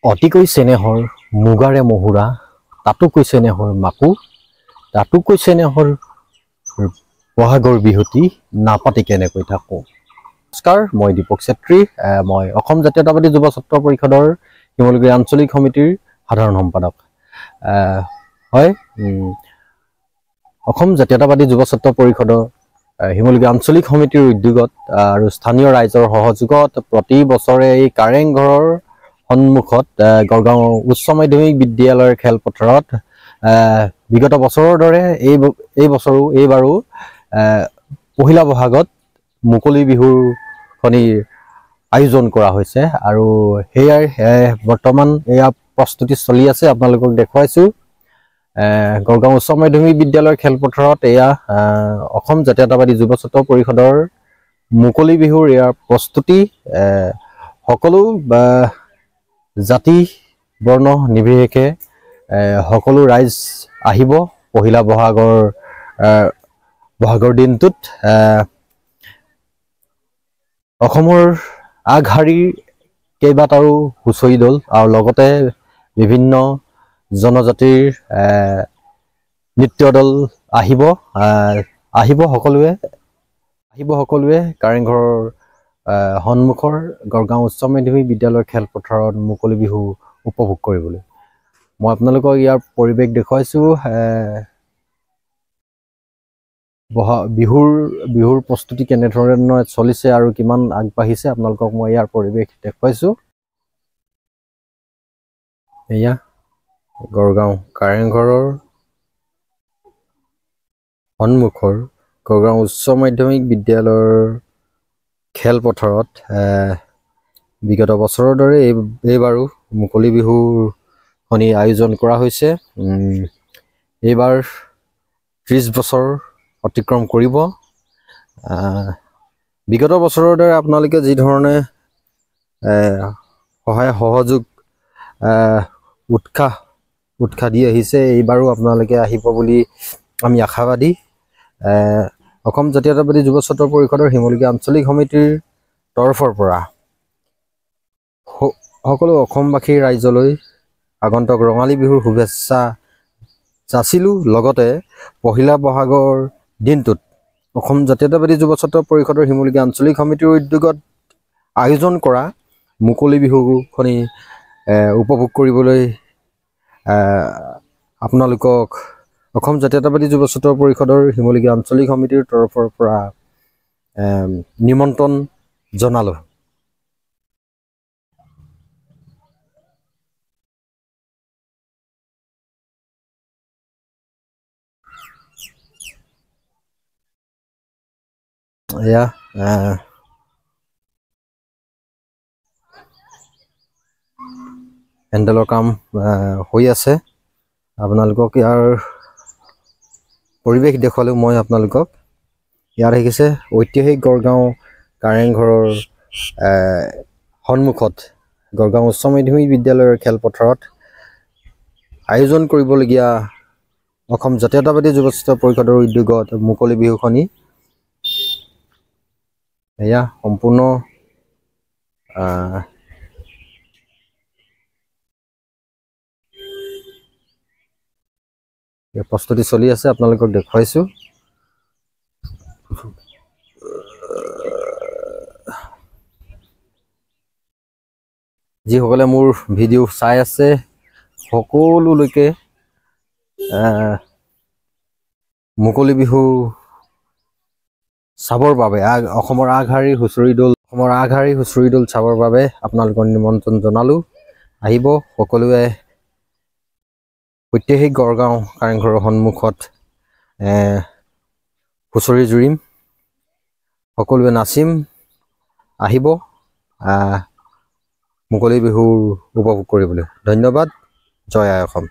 অতিকৈ চেনেহৰ মুগাৰে মহুৰা, তাতোকৈ চেনেহৰ মাকো, তাতোকৈ চেনেহৰ বহাগৰ বিহুটি নাপাতি কেনেকৈ থাকোঁ। নমস্কাৰ, মই দীপক চেত্ৰী। মই অসম জাতীয়তাবাদী যুৱ ছাত্ৰ পৰিষদৰ শিমলুগুৰি আঞ্চলিক সমিতিৰ সাধাৰণ সম্পাদক। হয়, অসম জাতীয়তাবাদী যুৱ ছাত্ৰ পৰিষদৰ শিমলুগুৰি আঞ্চলিক সমিতিৰ উদ্যোগত আৰু স্থানীয় ৰাইজৰ সহযোগত প্ৰতি বছৰে এই কাৰেংঘৰৰ সন্মুখত গড়গাঁও উচ্চ মাধ্যমিক বিদ্যালয়ৰ খেলপথাৰত বিগত বছৰৰ দৰে এইবাৰো পহিলা বহাগত মুকলি বিহুৰ খনিৰ আয়োজন কৰা হৈছে আৰু সেয়াই বৰ্তমান এয়া প্ৰস্তুতি চলি আছে। আপোনালোকক দেখুৱাইছোঁ গড়গাঁও উচ্চ মাধ্যমিক বিদ্যালয়ৰ খেলপথাৰত এয়া অসম জাতীয়তাবাদী যুৱ ছাত্ৰ পৰিষদৰ মুকলি বিহুৰ ইয়াৰ প্ৰস্তুতি। সকলো জাতি বৰ্ণ নিৰ্বিশেষে সকলো ৰাইজ আহিব পহিলা বহাগৰ দিনটোত। অসমৰ আগশাৰীৰ কেইবাটাও হুঁচৰি দল আৰু লগতে বিভিন্ন জনজাতিৰ নৃত্য দল আহিব সকলোৱে কাৰেংঘৰৰ সন্মুখৰ গড়গাঁও উচ্চ মাধ্যমিক বিদ্যালয়ৰ খেলপথাৰত মুকলি বিহু উপভোগ কৰিবলৈ। মই আপোনালোকক ইয়াৰ পৰিৱেশ দেখুৱাইছোঁ। বিহুৰ প্ৰস্তুতি কেনেধৰণে চলিছে আৰু কিমান আগবাঢ়িছে আপোনালোকক মই ইয়াৰ পৰিৱেশ দেখুৱাইছোঁ। এয়া গড়গাঁও কাৰেংঘৰৰ সন্মুখৰ গড়গাঁও উচ্চ মাধ্যমিক বিদ্যালয়ৰ খেলপথাৰত বিগত বছৰৰ দৰে এইবাৰো মুকলি বিহুৰ খনি আয়োজন কৰা হৈছে। এইবাৰ 30 বছৰ অতিক্ৰম কৰিব। বিগত বছৰৰ দৰে আপোনালোকে যি ধৰণে সহায় সহযোগ উৎসাহ দি আহিছে, এইবাৰো আপোনালোকে আহিব বুলি আমি আশাবাদী। অসম জাতীয়তাবাদী যুৱ ছাত্ৰ পৰিষদৰ শিমলুগুৰি আঞ্চলিক সমিতিৰ তৰফৰ পৰা সকলো অসমবাসী ৰাইজলৈ আগন্তুক ৰঙালী বিহুৰ শুভেচ্ছা যাচিলোঁ। লগতে পহিলা বহাগৰ দিনটোত অসম জাতীয়তাবাদী যুৱ ছাত্ৰ পৰিষদৰ শিমলুগুৰি আঞ্চলিক সমিতিৰ উদ্যোগত আয়োজন কৰা মুকলি বিহুখনি উপভোগ কৰিবলৈ আপোনালোকক অসম জাতীয়তাবাদী যুৱ ছাত্ৰ পৰিষদৰ শিমলুগুৰি আঞ্চলিক সমিতিৰ তৰফৰ পৰা নিমন্ত্ৰণ জনালোঁ। এয়া হেণ্ডেলৰ কাম হৈ আছে। আপোনালোকক ইয়াৰ পৰিৱেশ দেখুৱালোঁ মই আপোনালোকক। ইয়াত দেখিছে ঐতিহাসিক গড়গাঁও কাৰেংঘৰৰ সন্মুখত গড়গাঁও উচ্চ মাধ্যমিক বিদ্যালয়ৰ খেলপথাৰত আয়োজন কৰিবলগীয়া অসম জাতীয়তাবাদী যুৱ ছাত্ৰ পৰিষদৰ উদ্যোগত মুকলি বিহুখনি এয়া সম্পূৰ্ণ প্ৰস্তুতি চলি আছে। আপোনালোকক দেখুৱাইছোঁ। যিসকলে মোৰ ভিডিঅ' চাই আছে সকলোলৈকে মুকলি বিহু চাবৰ বাবে অসমৰ আগশাৰীৰ হুঁচৰি দল চাবৰ বাবে আপোনালোকৰ নিমন্ত্ৰণ জনালোঁ। আহিব সকলোৱে ঐতিহাসিক গড়গাঁও কাৰেংঘৰৰ সন্মুখত হুঁচৰি জুৰিম, সকলোৱে নাচিম। আহিব মুকলি বিহু উপভোগ কৰিবলৈ। ধন্যবাদ। জয় আই অসম।